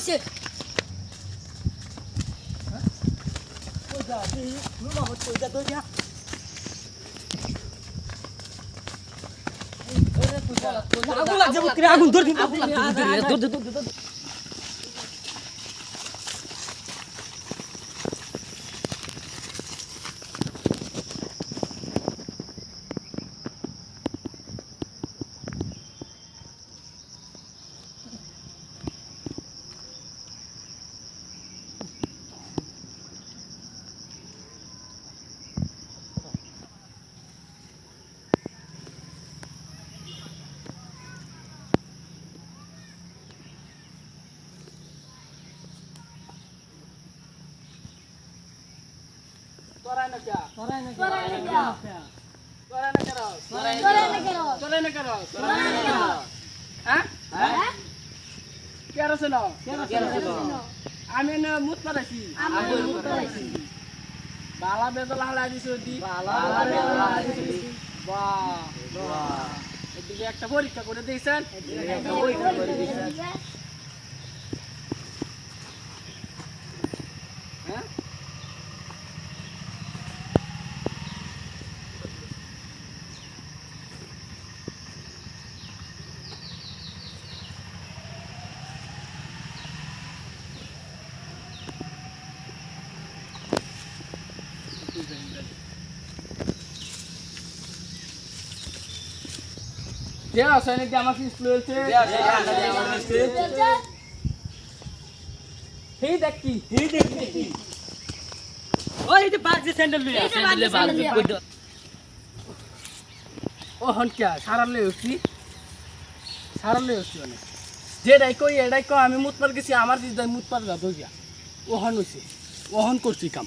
হইছে কই যা তুই নুমা হচ্ছে কই যা দই দিয়া আগুন লাগছে বুকরে আগুন ধর দিন ধর তোরাই না क्या তোরাই না তোরাই না करो তোরাই না करो হ্যাঁ হ্যাঁ কেরোসিন আমি না মুত পারাছি আমি মুত পারাছি বালা বেদলা হলা দিছো দি বালা বেদলা দিছি বাহ বাহ এদিকে একটা পরীক্ষা করে দিয়েছেন একটা পরীক্ষা করে দিয়েছেন হ্যাঁ দেয়া সৈনিক যে আমার ফিস লয়েছে হেই দেখি ওই যে বাগ যে স্যান্ডেল লইয়া স্যান্ডেলে বাগ কইতো ও হন क्या সারালে হইছি অনেক যেটাই কই এটাই কই আমি মুত পার গেছি আমার দিদাই মুত পার যা দইয়া ও হন হইছে ও হন করছি কাম